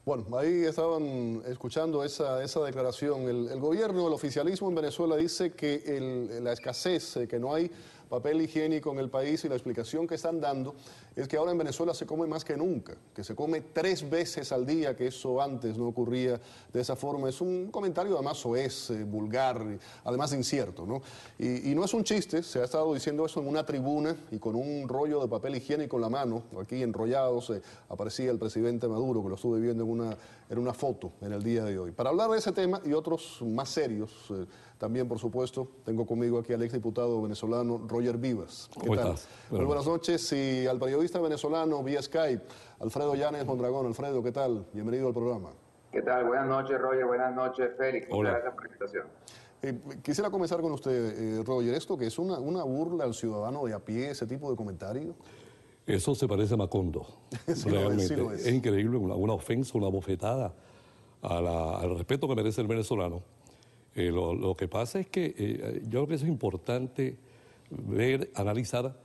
Bueno, ahí estaban escuchando esa declaración. El gobierno, el oficialismo en Venezuela dice que la escasez, que no hay papel higiénico en el país, y la explicación que están dando es que ahora en Venezuela se come más que nunca, que se come 3 veces al día, que eso antes no ocurría de esa forma. Es un comentario además soez, vulgar, además incierto, ¿no? Y no es un chiste, se ha estado diciendo eso en una tribuna y con un rollo de papel higiénico en la mano, aquí enrollados, aparecía el presidente Maduro, que lo estuve viendo en una foto en el día de hoy. Para hablar de ese tema y otros más serios, también, por supuesto, tengo conmigo aquí al exdiputado venezolano Roger Vivas. ¿Cómo estás? Muy buenas noches. Y al periodista venezolano vía Skype, Alfredo Llanes Mondragón. Alfredo, ¿qué tal? Bienvenido al programa. ¿Qué tal? Buenas noches, Roger. Buenas noches, Félix. Hola. Muchas gracias por la invitación. Quisiera comenzar con usted, Roger. ¿Esto que es una burla al ciudadano de a pie, ese tipo de comentario? Eso se parece a Macondo, Sí, realmente. sí lo es. Es increíble, una ofensa, una bofetada al respeto que merece el venezolano. Lo que pasa es que yo creo que eso es importante ver, analizar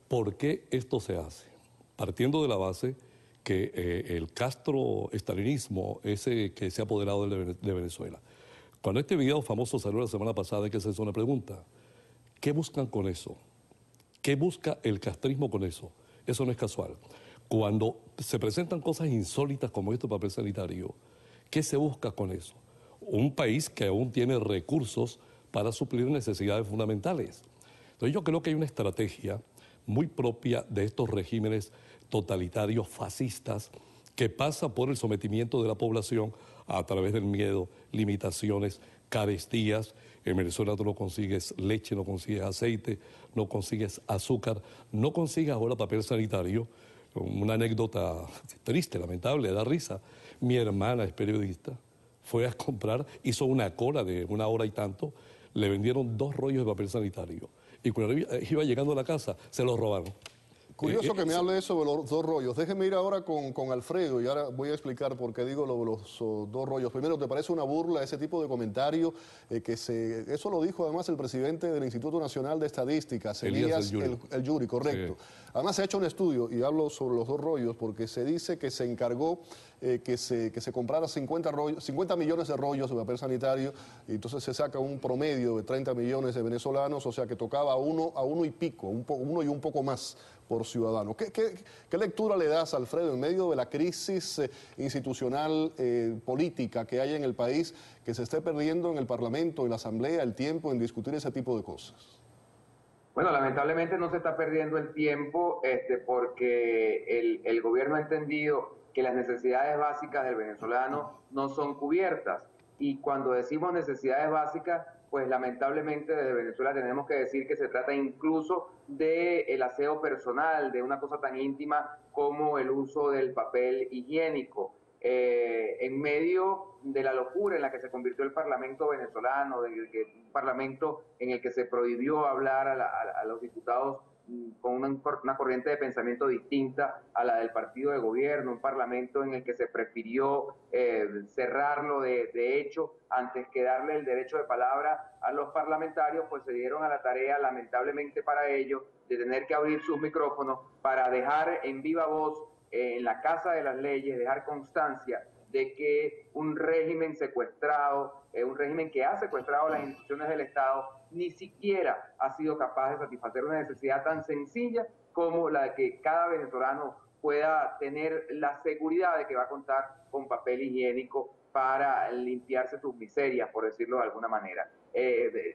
por qué esto se hace, partiendo de la base que el Castro-estalinismo, ese que se ha apoderado de Venezuela. Cuando este video famoso salió la semana pasada, hay que hacerse una pregunta: ¿qué buscan con eso? ¿Qué busca el castrismo con eso? Eso no es casual. Cuando se presentan cosas insólitas como este papel sanitario, ¿qué se busca con eso? Un país que aún tiene recursos para suplir necesidades fundamentales. Entonces yo creo que hay una estrategia muy propia de estos regímenes totalitarios fascistas que pasa por el sometimiento de la población a través del miedo, limitaciones, carestías. En Venezuela tú no consigues leche, no consigues aceite, no consigues azúcar, no consigues ahora papel sanitario. Una anécdota triste, lamentable, da risa. Mi hermana es periodista, fue a comprar, hizo una cola de 1 hora y tanto, le vendieron 2 rollos de papel sanitario. Y cuando iba llegando a la casa, se los robaron. Curioso que me hable eso de los 2 rollos. Déjeme ir ahora con Alfredo y ahora voy a explicar por qué digo los 2 rollos. Primero, ¿te parece una burla ese tipo de comentario? Eso lo dijo además el presidente del Instituto Nacional de Estadística, Elías El Yuri, correcto. Sí. Además se ha hecho un estudio, y hablo sobre los 2 rollos, porque se dice que se encargó que se comprara 50 millones de rollos de papel sanitario, y entonces se saca un promedio de 30 millones de venezolanos, o sea que tocaba a uno y pico, uno y un poco más por ciudadano. ¿Qué lectura le das, Alfredo, en medio de la crisis institucional, política que hay en el país, que se esté perdiendo en el Parlamento, en la Asamblea, el tiempo en discutir ese tipo de cosas? Bueno, lamentablemente no se está perdiendo el tiempo porque el gobierno ha entendido que las necesidades básicas del venezolano no son cubiertas. Y cuando decimos necesidades básicas, pues lamentablemente desde Venezuela tenemos que decir que se trata incluso del aseo personal, de una cosa tan íntima como el uso del papel higiénico. En medio de la locura en la que se convirtió el Parlamento venezolano, un Parlamento en el que se prohibió hablar a los diputados con una corriente de pensamiento distinta a la del partido de gobierno, un Parlamento en el que se prefirió cerrarlo de hecho antes que darle el derecho de palabra a los parlamentarios, pues se dieron a la tarea, lamentablemente para ellos, de tener que abrir sus micrófonos para dejar en viva voz en la Casa de las Leyes, dejar constancia de que un régimen secuestrado, un régimen que ha secuestrado las instituciones del Estado, ni siquiera ha sido capaz de satisfacer una necesidad tan sencilla como la de que cada venezolano pueda tener la seguridad de que va a contar con papel higiénico para limpiarse sus miserias, por decirlo de alguna manera.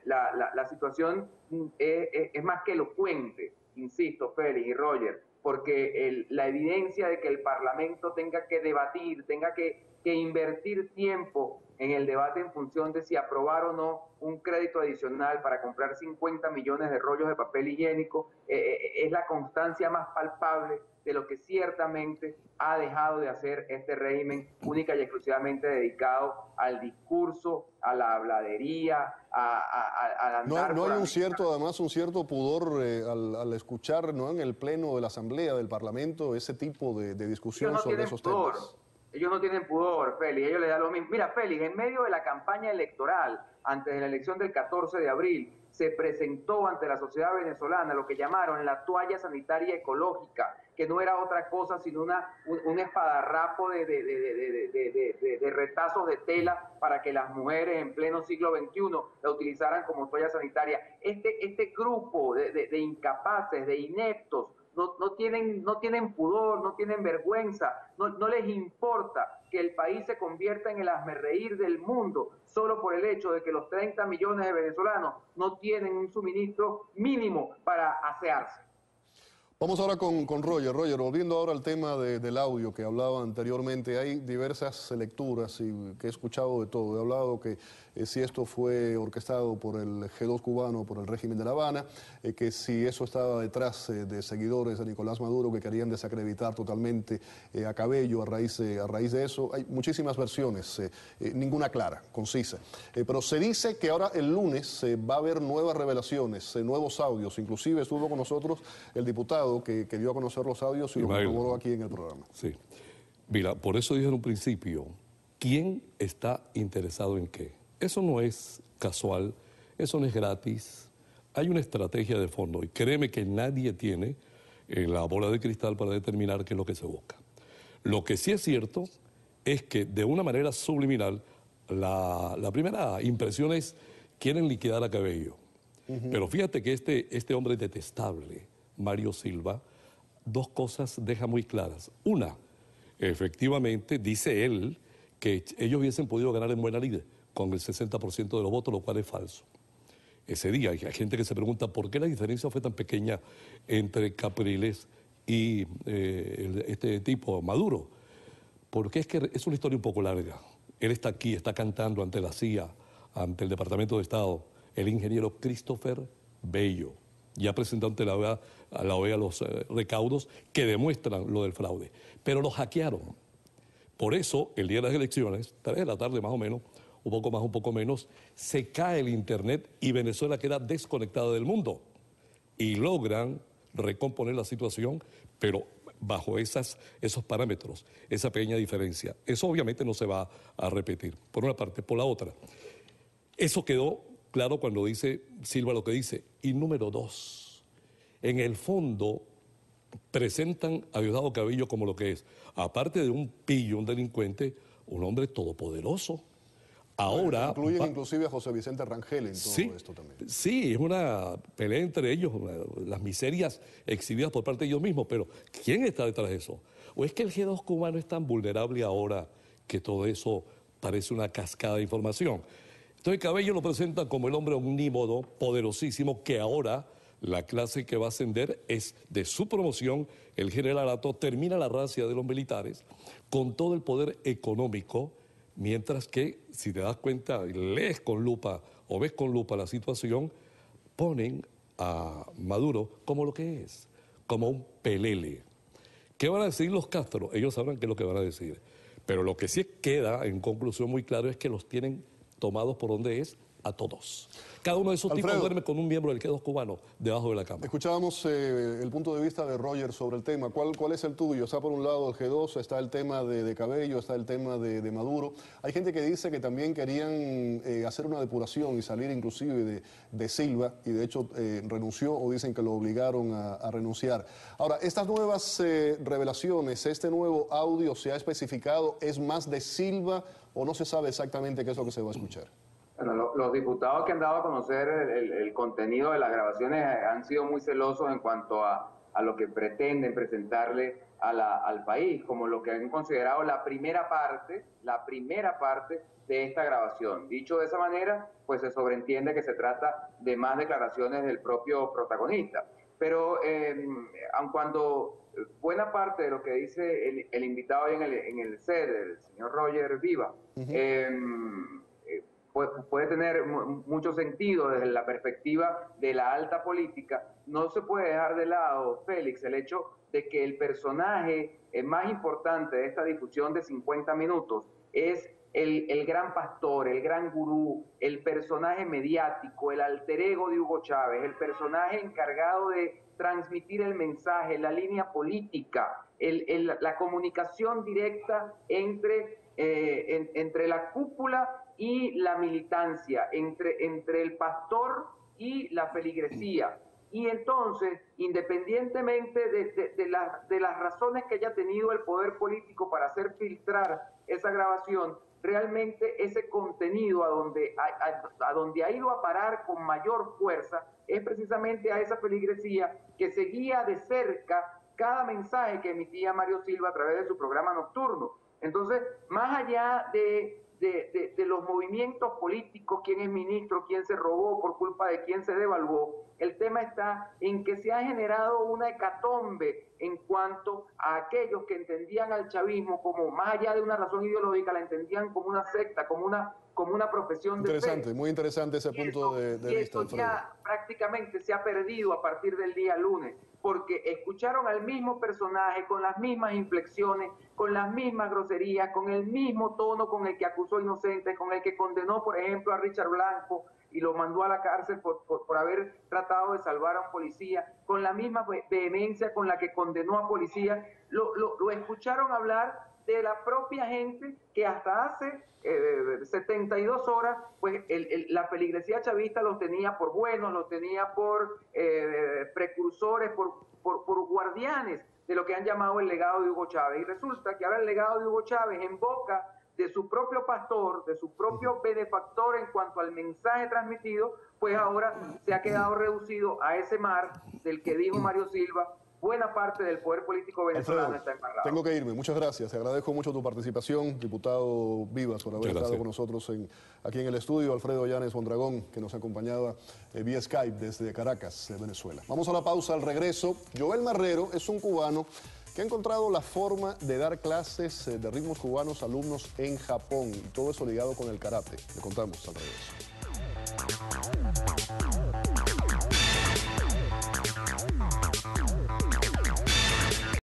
La situación es más que elocuente, insisto, Félix y Roger, porque la evidencia de que el Parlamento tenga que debatir, tenga que invertir tiempo en el debate en función de si aprobar o no un crédito adicional para comprar 50 millones de rollos de papel higiénico, es la constancia más palpable de lo que ciertamente ha dejado de hacer este régimen única y exclusivamente dedicado al discurso, a la habladería, a andar... No hay un cierto pudor al escuchar, ¿no?, en el pleno de la Asamblea del Parlamento ese tipo de discusión sobre esos temas. Ellos no tienen pudor, Félix, ellos les da lo mismo. Mira, Félix, en medio de la campaña electoral, antes de la elección del 14 de abril, se presentó ante la sociedad venezolana lo que llamaron la toalla sanitaria ecológica, que no era otra cosa sino un espadarrapo de retazos de tela para que las mujeres en pleno siglo XXI la utilizaran como toalla sanitaria. Este grupo de incapaces, de ineptos, no tienen pudor, no tienen vergüenza, no les importa que el país se convierta en el hazmerreír del mundo solo por el hecho de que los 30 millones de venezolanos no tienen un suministro mínimo para asearse. Vamos ahora con Roger. Roger, volviendo ahora al tema del audio que hablaba anteriormente, hay diversas lecturas y que he escuchado de todo. He hablado que si esto fue orquestado por el G2 cubano, por el régimen de La Habana, que si eso estaba detrás de seguidores de Nicolás Maduro que querían desacreditar totalmente a Cabello a raíz de eso. Hay muchísimas versiones, ninguna clara, concisa. Pero se dice que ahora el lunes va a haber nuevas revelaciones, nuevos audios. Inclusive estuvo con nosotros el diputado que dio a conocer los audios y lo corroboró aquí en el programa. Sí. Mira, por eso dije en un principio, ¿quién está interesado en qué? Eso no es casual, eso no es gratis. Hay una estrategia de fondo y créeme que nadie tiene la bola de cristal para determinar qué es lo que se busca. Lo que sí es cierto es que de una manera subliminal, la primera impresión es quieren liquidar a Cabello. Pero fíjate que este hombre detestable, Mario Silva, dos cosas deja muy claras. Una, efectivamente, dice él que ellos hubiesen podido ganar en buena lid con el 60% de los votos, lo cual es falso. Ese día hay gente que se pregunta por qué la diferencia fue tan pequeña entre Capriles y este tipo, Maduro. Porque es que es una historia un poco larga. Él está aquí, está cantando ante la CIA, ante el Departamento de Estado, el ingeniero Christopher Bello. Ya presentó ante la OEA los recaudos que demuestran lo del fraude. Pero lo hackearon. Por eso, el día de las elecciones, 3 de la tarde más o menos, un poco más, un poco menos, se cae el Internet y Venezuela queda desconectada del mundo. Y logran recomponer la situación, pero bajo esos parámetros, esa pequeña diferencia. Eso obviamente no se va a repetir, por una parte. Por la otra, eso quedó claro cuando dice Silva lo que dice. Y número 2, en el fondo presentan a Diosdado Cabello como lo que es, aparte de un pillo, un delincuente, un hombre todopoderoso. Ahora incluyen inclusive a José Vicente Rangel en todo esto también. Sí, es una pelea entre ellos, las miserias exhibidas por parte de ellos mismos, pero ¿quién está detrás de eso? ¿O es que el G2 cubano es tan vulnerable ahora que todo eso parece una cascada de información? Entonces Cabello lo presenta como el hombre omnímodo, poderosísimo, que ahora la clase que va a ascender es de su promoción, el generalato, termina la racia de los militares con todo el poder económico, mientras que, si te das cuenta, lees con lupa o ves con lupa la situación, ponen a Maduro como lo que es, como un pelele. ¿Qué van a decir los Castro? Ellos sabrán qué es lo que van a decir. Pero lo que sí queda en conclusión muy claro es que los tienen tomados por donde es a todos. Cada uno de esos tipos duerme con un miembro del G2 cubano debajo de la cama. Escuchábamos el punto de vista de Roger sobre el tema. ¿Cuál es el tuyo? Está por un lado el G2, está el tema de Cabello, está el tema de Maduro. Hay gente que dice que también querían hacer una depuración y salir inclusive de Silva, y de hecho renunció, o dicen que lo obligaron a renunciar. Ahora, estas nuevas revelaciones, este nuevo audio, ¿se ha especificado? ¿Es más de Silva o no se sabe exactamente qué es lo que se va a escuchar? Bueno, los diputados que han dado a conocer el contenido de las grabaciones han sido muy celosos en cuanto a lo que pretenden presentarle al país, como lo que han considerado la primera parte de esta grabación. Dicho de esa manera, pues se sobreentiende que se trata de más declaraciones del propio protagonista. Pero aun cuando buena parte de lo que dice el invitado hoy en el CED, el señor Roger Viva, puede tener mucho sentido desde la perspectiva de la alta política, no se puede dejar de lado, Félix, el hecho de que el personaje más importante de esta discusión de 50 minutos es el gran pastor, el gran gurú, el personaje mediático, el alter ego de Hugo Chávez, el personaje encargado de transmitir el mensaje, la línea política, la comunicación directa entre la cúpula y la militancia, entre el pastor y la feligresía. Y entonces, independientemente de las razones que haya tenido el poder político para hacer filtrar esa grabación, realmente ese contenido a donde ha ido a parar con mayor fuerza es precisamente a esa feligresía que seguía de cerca cada mensaje que emitía Mario Silva a través de su programa nocturno. Entonces, más allá de los movimientos políticos, quién es ministro, quién se robó, por culpa de quién se devaluó, el tema está en que se ha generado una hecatombe en cuanto a aquellos que entendían al chavismo como, más allá de una razón ideológica, la entendían como una secta, como una profesión de fe. Interesante, muy interesante ese punto de vista, Alfredo. Ya prácticamente se ha perdido a partir del día lunes, porque escucharon al mismo personaje con las mismas inflexiones, con las mismas groserías, con el mismo tono con el que acusó inocentes, con el que condenó, por ejemplo, a Richard Blanco y lo mandó a la cárcel por haber tratado de salvar a un policía, con la misma vehemencia con la que condenó a policías. Lo escucharon hablar de la propia gente que hasta hace 72 horas, pues la feligresía chavista los tenía por buenos, los tenía por precursores, por guardianes de lo que han llamado el legado de Hugo Chávez. Y resulta que ahora el legado de Hugo Chávez, en boca de su propio pastor, de su propio benefactor en cuanto al mensaje transmitido, pues ahora se ha quedado reducido a ese mar del que dijo Mario Silva. Buena parte del poder político venezolano está embarrado. Tengo que irme. Muchas gracias. Te agradezco mucho tu participación, diputado Vivas, por haber estado con nosotros aquí en el estudio. Alfredo Llanes Mondragón, que nos acompañaba vía Skype desde Caracas, Venezuela. Vamos a la pausa. Al regreso, Joel Marrero es un cubano que ha encontrado la forma de dar clases de ritmos cubanos a alumnos en Japón. Y todo eso ligado con el karate. Le contamos al regreso.